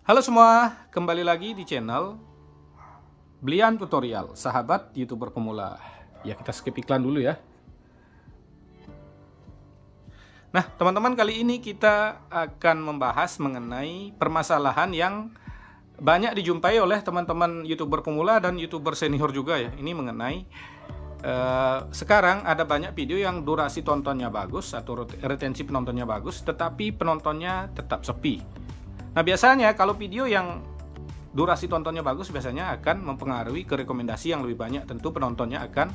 Halo semua, kembali lagi di channel Blian Tutorial, sahabat YouTuber pemula. Ya, kita skip iklan dulu ya. Nah, teman-teman, kali ini kita akan membahas mengenai permasalahan yang banyak dijumpai oleh teman-teman YouTuber pemula dan YouTuber senior juga ya. Ini mengenai sekarang ada banyak video yang durasi tontonnya bagus atau retensi penontonnya bagus, tetapi penontonnya tetap sepi. Nah, biasanya kalau video yang durasi tontonnya bagus biasanya akan mempengaruhi ke rekomendasi yang lebih banyak. Tentu penontonnya akan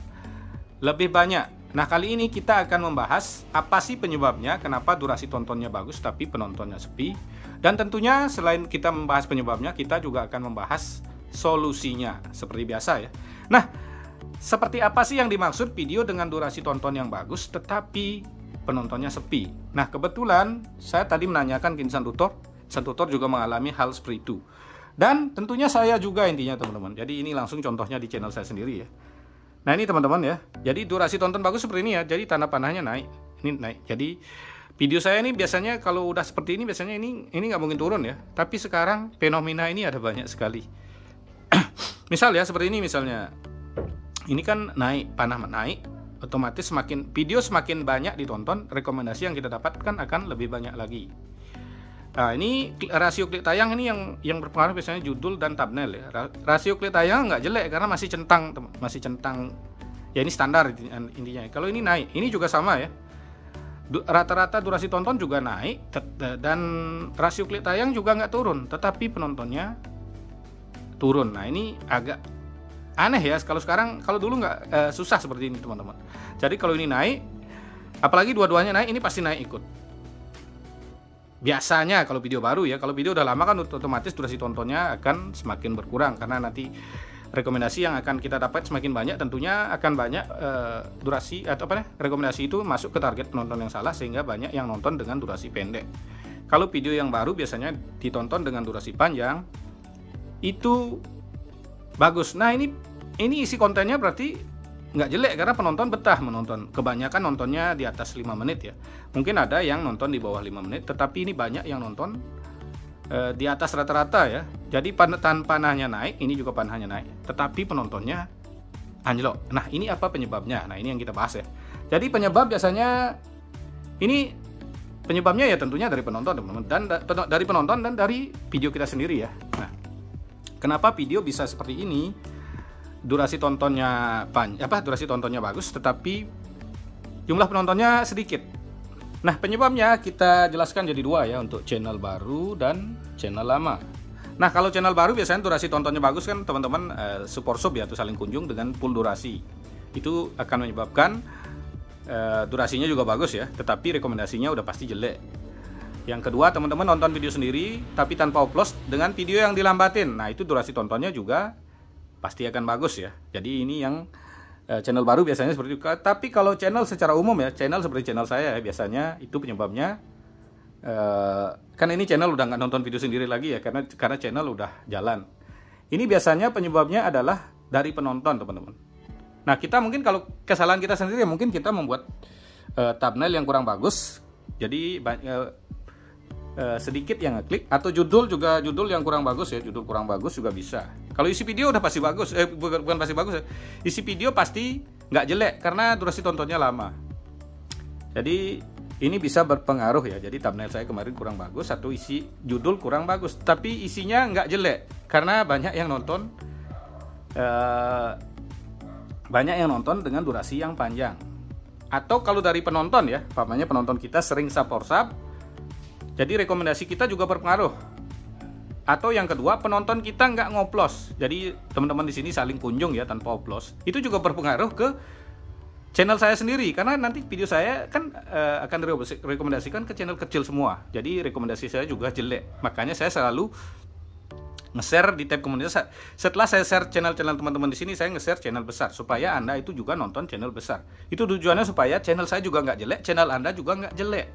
lebih banyak. Nah, kali ini kita akan membahas apa sih penyebabnya, kenapa durasi tontonnya bagus tapi penontonnya sepi. Dan tentunya selain kita membahas penyebabnya, kita juga akan membahas solusinya seperti biasa ya. Nah, seperti apa sih yang dimaksud video dengan durasi tonton yang bagus tetapi penontonnya sepi? Nah, kebetulan saya tadi menanyakan ke insan tutor juga mengalami hal seperti itu. Dan tentunya saya juga intinya teman-teman. Jadi ini langsung contohnya di channel saya sendiri ya. Nah, ini teman-teman ya. Jadi durasi tonton bagus seperti ini ya. Jadi tanda panahnya naik. Ini naik. Jadi video saya ini biasanya kalau udah seperti ini biasanya ini nggak mungkin turun ya. Tapi sekarang fenomena ini ada banyak sekali. Misal ya seperti ini misalnya. Ini kan naik, panah naik. Otomatis video semakin banyak ditonton, rekomendasi yang kita dapatkan akan lebih banyak lagi. Nah, ini rasio klik tayang ini yang berpengaruh biasanya judul dan thumbnail ya. Rasio klik tayang nggak jelek karena masih centang ya, ini standar intinya. Kalau ini naik, ini juga sama ya. Rata-rata durasi tonton juga naik dan rasio klik tayang juga nggak turun, tetapi penontonnya turun. Nah, ini agak aneh ya. Kalau dulu nggak susah seperti ini teman-teman. Jadi kalau ini naik, apalagi dua-duanya naik, ini pasti naik ikut. Biasanya kalau video baru ya, kalau video udah lama kan otomatis durasi tontonnya akan semakin berkurang karena nanti rekomendasi yang akan kita dapat semakin banyak, tentunya akan banyak durasi atau rekomendasi itu masuk ke target penonton yang salah sehingga banyak yang nonton dengan durasi pendek. Kalau video yang baru biasanya ditonton dengan durasi panjang itu bagus. Nah, ini isi kontennya berarti nggak jelek karena penonton betah menonton. Kebanyakan nontonnya di atas 5 menit ya. Mungkin ada yang nonton di bawah 5 menit, tetapi ini banyak yang nonton di atas rata-rata ya. Jadi panahnya naik, ini juga panahnya naik, tetapi penontonnya anjlok. Nah, ini apa penyebabnya? Nah, ini yang kita bahas ya. Jadi penyebab biasanya penyebabnya ya tentunya dari penonton teman-teman, dan dari penonton dan dari video kita sendiri ya. Nah, kenapa video bisa seperti ini? Durasi tontonnya bagus tetapi jumlah penontonnya sedikit. Nah, penyebabnya kita jelaskan jadi dua ya, untuk channel baru dan channel lama. Nah, kalau channel baru biasanya durasi tontonnya bagus kan teman-teman, support sub ya, atau saling kunjung dengan full durasi. Itu akan menyebabkan durasinya juga bagus ya, tetapi rekomendasinya udah pasti jelek. Yang kedua, teman-teman nonton video sendiri tapi tanpa upload dengan video yang dilambatin. Nah, itu durasi tontonnya juga pasti akan bagus ya. Jadi ini yang channel baru biasanya seperti itu. Tapi kalau channel secara umum ya, channel seperti channel saya ya, biasanya itu penyebabnya kan ini channel udah nggak nonton video sendiri lagi ya, karena channel udah jalan. Ini biasanya penyebabnya adalah dari penonton teman-teman. Nah, kita mungkin kalau kesalahan kita sendiri ya, mungkin kita membuat thumbnail yang kurang bagus, jadi sedikit yang ngeklik, atau judul yang kurang bagus ya, judul kurang bagus juga bisa. Kalau isi video udah pasti bagus, bukan pasti bagus ya, isi video pasti nggak jelek karena durasi tontonnya lama. Jadi ini bisa berpengaruh ya. Jadi thumbnail saya kemarin kurang bagus, atau isi judul kurang bagus, tapi isinya nggak jelek karena banyak yang nonton dengan durasi yang panjang. Atau kalau dari penonton ya, pamannya penonton kita sering sub, jadi rekomendasi kita juga berpengaruh. Atau yang kedua, penonton kita nggak ngoplos. Jadi teman-teman di sini saling kunjung ya tanpa oplos. Itu juga berpengaruh ke channel saya sendiri, karena nanti video saya kan akan direkomendasikan ke channel kecil semua. Jadi rekomendasi saya juga jelek. Makanya saya selalu nge-share di tab komunitas. Setelah saya share channel-channel teman-teman di sini, saya nge-share channel besar supaya Anda itu juga nonton channel besar. Itu tujuannya supaya channel saya juga nggak jelek, channel Anda juga nggak jelek.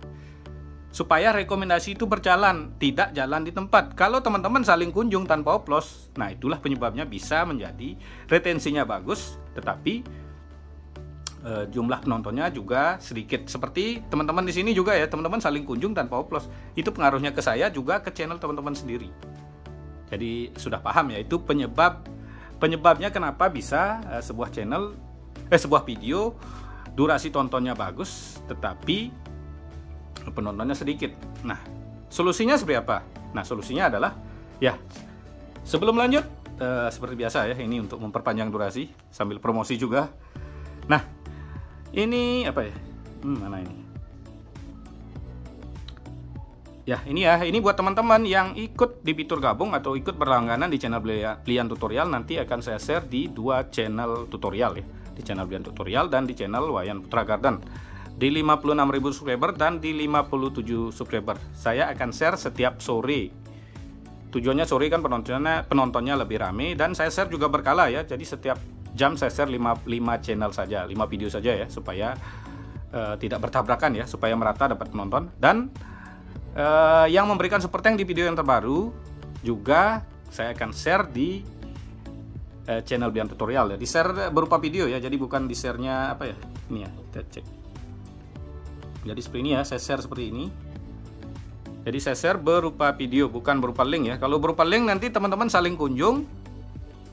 Supaya rekomendasi itu berjalan, tidak jalan di tempat. Kalau teman-teman saling kunjung tanpa oplos, nah itulah penyebabnya bisa menjadi retensinya bagus, tetapi jumlah penontonnya juga sedikit. Seperti teman-teman di sini juga ya, teman-teman saling kunjung tanpa oplos. Itu pengaruhnya ke saya juga ke channel teman-teman sendiri. Jadi sudah paham ya, itu penyebabnya kenapa bisa sebuah video durasi tontonnya bagus tetapi penontonnya sedikit. Nah, solusinya seperti apa? Nah, solusinya adalah ya, sebelum lanjut seperti biasa ya, ini untuk memperpanjang durasi sambil promosi juga. Nah, ini apa ya? Mana ini? Ya, ini buat teman-teman yang ikut di fitur gabung atau ikut berlangganan di channel Blian Tutorial. Nanti akan saya share di 2 channel tutorial ya, di channel Blian Tutorial dan di channel Wayan Putra Garden, di 56.000 subscriber dan di 57 subscriber. Saya akan share setiap sore. Tujuannya sore kan penontonnya lebih rame, dan saya share juga berkala ya. Jadi setiap jam saya share 5 channel saja, 5 video saja ya, supaya tidak bertabrakan ya, supaya merata dapat penonton. Dan yang memberikan support tank di video yang terbaru juga saya akan share di channel Blian Tutorial ya. Di share berupa video ya, jadi bukan di share-nya apa ya. Ini ya, kita cek. Jadi seperti ini ya, saya share seperti ini. Jadi saya share berupa video, bukan berupa link ya. Kalau berupa link nanti teman-teman saling kunjung.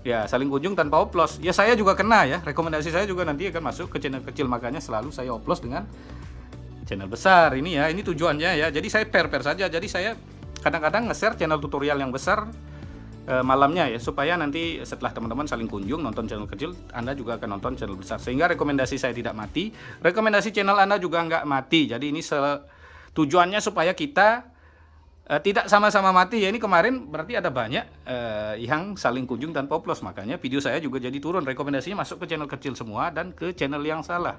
Ya, saling kunjung tanpa oplos. Ya, saya juga kena ya. Rekomendasi saya juga nanti akan masuk ke channel kecil, makanya selalu saya oplos dengan channel besar ini ya. Ini tujuannya ya. Jadi saya pair saja. Jadi saya kadang-kadang nge-share channel tutorial yang besar malamnya ya, supaya nanti setelah teman-teman saling kunjung nonton channel kecil, Anda juga akan nonton channel besar, sehingga rekomendasi saya tidak mati, rekomendasi channel Anda juga nggak mati. Jadi ini tujuannya supaya kita tidak sama-sama mati ya. Ini kemarin berarti ada banyak yang saling kunjung tanpa oplos, makanya video saya juga jadi turun, rekomendasinya masuk ke channel kecil semua dan ke channel yang salah.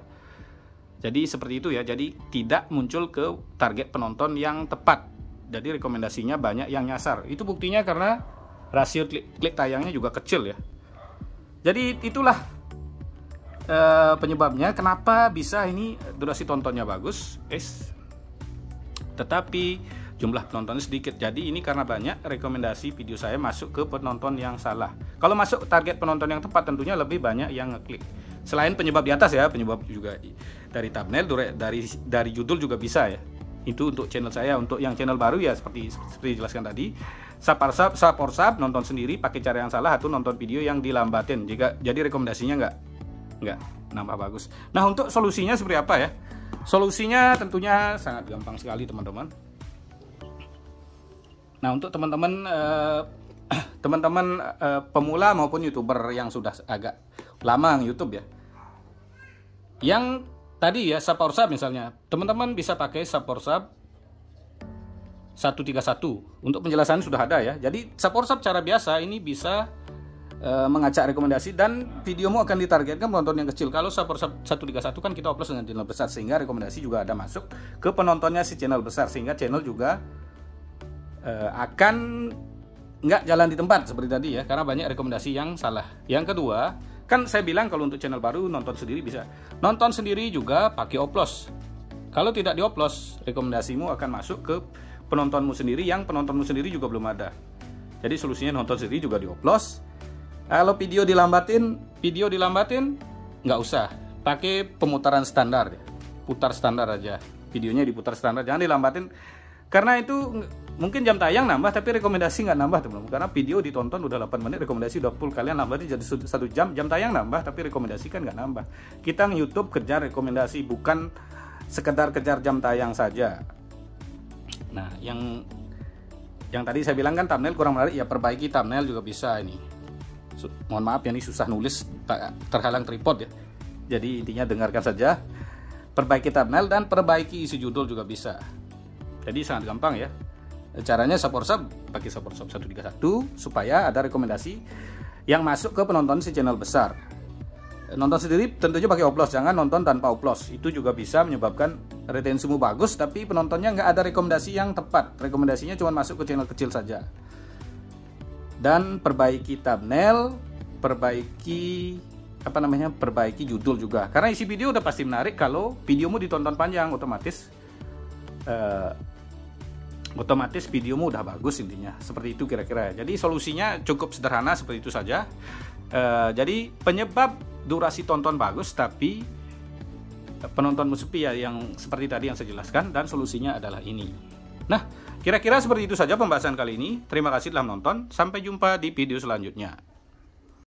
Jadi seperti itu ya, jadi tidak muncul ke target penonton yang tepat. Jadi rekomendasinya banyak yang nyasar. Itu buktinya karena rasio klik tayangnya juga kecil ya. Jadi itulah penyebabnya kenapa bisa ini durasi tontonnya bagus, tetapi jumlah penontonnya sedikit. Jadi ini karena banyak rekomendasi video saya masuk ke penonton yang salah. Kalau masuk target penonton yang tepat tentunya lebih banyak yang ngeklik. Selain penyebab di atas ya, penyebab juga dari thumbnail, dari judul juga bisa ya. Itu untuk channel saya. Untuk yang channel baru ya seperti dijelaskan tadi, Saporsap nonton sendiri pakai cara yang salah atau nonton video yang dilambatin. Jadi rekomendasinya nggak nambah bagus. Nah, untuk solusinya seperti apa ya? Solusinya tentunya sangat gampang sekali teman-teman. Nah, untuk teman-teman pemula maupun YouTuber yang sudah agak lama YouTube ya, yang tadi ya Saporsap misalnya, teman-teman bisa pakai Saporsap 131. Untuk penjelasannya sudah ada ya. Jadi Saporsap cara biasa ini bisa mengacak rekomendasi dan videomu akan ditargetkan penonton yang kecil. Kalau Saporsap 131 kan kita upload dengan channel besar, sehingga rekomendasi juga ada masuk ke penontonnya si channel besar, sehingga channel juga akan nggak jalan di tempat seperti tadi ya, karena banyak rekomendasi yang salah. Yang kedua, kan saya bilang kalau untuk channel baru nonton sendiri bisa. Nonton sendiri juga pakai oplos. Kalau tidak dioplos, rekomendasimu akan masuk ke penontonmu sendiri yang penontonmu sendiri juga belum ada. Jadi solusinya nonton sendiri juga dioplos. Kalau video dilambatin nggak usah. Pakai pemutaran standar, putar standar aja. Videonya diputar standar, jangan dilambatin. Karena itu mungkin jam tayang nambah, tapi rekomendasi nggak nambah teman-teman. Karena video ditonton udah 8 menit, rekomendasi udah full. Kalian nambah jadi 1 jam, jam tayang nambah, tapi rekomendasi kan nggak nambah. Kita nge-YouTube kejar rekomendasi, bukan sekedar kejar jam tayang saja. Nah, yang tadi saya bilang kan thumbnail kurang menarik, ya perbaiki thumbnail juga bisa ini. Mohon maaf ya, ini susah nulis, terhalang tripod ya. Jadi intinya dengarkan saja. Perbaiki thumbnail dan perbaiki isi judul juga bisa. Jadi sangat gampang ya. Caranya Saporsap, pakai Saporsap 131 supaya ada rekomendasi yang masuk ke penonton si channel besar. Nonton sendiri tentunya pakai oplos, jangan nonton tanpa oplos. Itu juga bisa menyebabkan retensimu bagus tapi penontonnya nggak ada rekomendasi yang tepat. Rekomendasinya cuma masuk ke channel kecil saja. Dan perbaiki thumbnail, perbaiki judul juga. Karena isi video udah pasti menarik kalau videomu ditonton panjang, otomatis videomu udah bagus intinya. Seperti itu kira-kira. Jadi solusinya cukup sederhana seperti itu saja. Jadi penyebab durasi tonton bagus tapi penontonmu sepi ya, yang seperti tadi yang saya jelaskan, dan solusinya adalah ini. Nah, Kira-kira seperti itu saja pembahasan kali ini. Terima kasih telah menonton. Sampai jumpa di video selanjutnya.